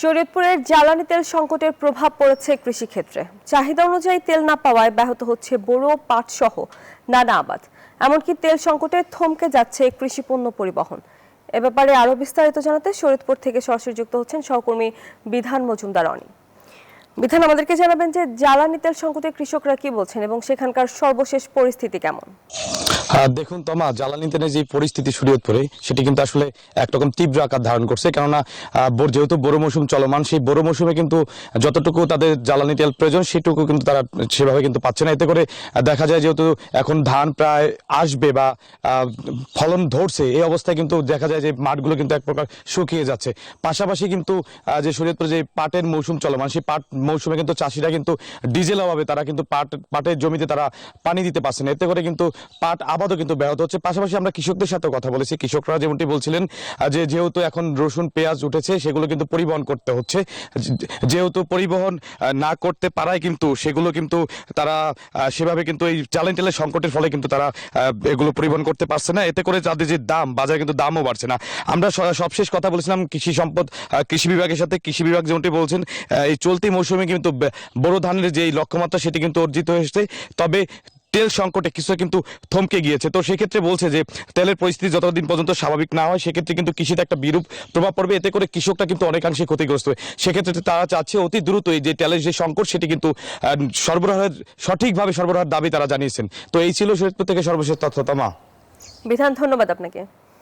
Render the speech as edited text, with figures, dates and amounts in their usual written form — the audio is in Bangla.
শরীয়তপুরের জ্বালানি তেল সংকটের প্রভাব পড়েছে কৃষিক্ষেত্রে। চাহিদা অনুযায়ী তেল না পাওয়ায় ব্যাহত হচ্ছে বোরো, পাট সহ নানা আবাদ। এমনকি তেল সংকটে থমকে যাচ্ছে কৃষিপণ্য পরিবহন। এ ব্যাপারে আরো বিস্তারিত জানাতে শরীয়তপুর থেকে সরাসরি যুক্ত হচ্ছেন সহকর্মী বিধান মজুমদার অনি। বিধান, আমাদেরকে জানাবেন যে জ্বালানি তেল সংকটে কৃষকরা কি বলছেন এবং সেখানকার সর্বশেষ পরিস্থিতি কেমন? দেখুন তমা, জ্বালানি তেলের যে পরিস্থিতি শরীয়তপুরে সেটি কিন্তু আসলে একরকম তীব্র আকার ধারণ করছে। কেননা যেহেতু বোরো মৌসুম চলমান, সেই বোরো মৌসুমে কিন্তু যতটুকু তাদের জ্বালানি তেল প্রয়োজন সেটুকু কিন্তু তারা সেভাবে কিন্তু পাচ্ছে না। এতে করে দেখা যায় যেহেতু এখন ধান প্রায় আসবে বা ফলন ধরছে, এই অবস্থায় কিন্তু দেখা যায় যে মাঠগুলো কিন্তু এক প্রকার শুকিয়ে যাচ্ছে। পাশাপাশি কিন্তু যে শরীয়তপুরে যে পাটের মৌসুম চলমান, সেই পাট মৌসুমে কিন্তু চাষিরা কিন্তু ডিজেল অভাবে তারা কিন্তু পাটের জমিতে তারা পানি দিতে পারছে না। এতে করে কিন্তু পাট আবাদও কিন্তু ব্যাহত হচ্ছে। পাশাপাশি আমরা কৃষকদের সাথে কথা বলেছি, কৃষকরা যেমনটি বলছিলেন যে যেহেতু এখন রসুন পেঁয়াজ উঠেছে সেগুলো কিন্তু পরিবহন করতে হচ্ছে। যেহেতু পরিবহন না করতে পারায় কিন্তু সেগুলো কিন্তু তারা সেভাবে কিন্তু এই জ্বালানি তেলের সংকটের ফলে কিন্তু তারা এগুলো পরিবহন করতে পারছে না। এতে করে তাদের যে দাম, বাজারে কিন্তু দামও বাড়ছে না। আমরা সবশেষ কথা বলেছিলাম কৃষি বিভাগের সাথে। কৃষি বিভাগ যেমনটি বলছেন, এই চলতি মৌসুমে কিন্তু বোরো ধানের যে লক্ষ্যমাত্রা সেটি কিন্তু অর্জিত হয়েছে, তবে তেল সংকটে কিছু কিন্তু থমকে গিয়েছে। তো সেক্ষেত্রে বলছে যে তেলের পরিস্থিতি যতদিন পর্যন্ত স্বাভাবিক না হয় সেক্ষেত্রে কিন্তু কৃষিতে একটা বিরূপ প্রভাব পড়বে। এতে করে কৃষকটা কিন্তু অনেকাংশে ক্ষতিগ্রস্ত হয়। সেক্ষেত্রে তারা চাচ্ছে অতি দ্রুত এই যে তেলের যে সংকট সেটি কিন্তু সঠিকভাবে সরবরাহের দাবি তারা জানিয়েছেন। তো এই ছিল শরীয়তপুর থেকে সর্বশেষ তথ্য। তমা, বিধান, ধন্যবাদ আপনাকে।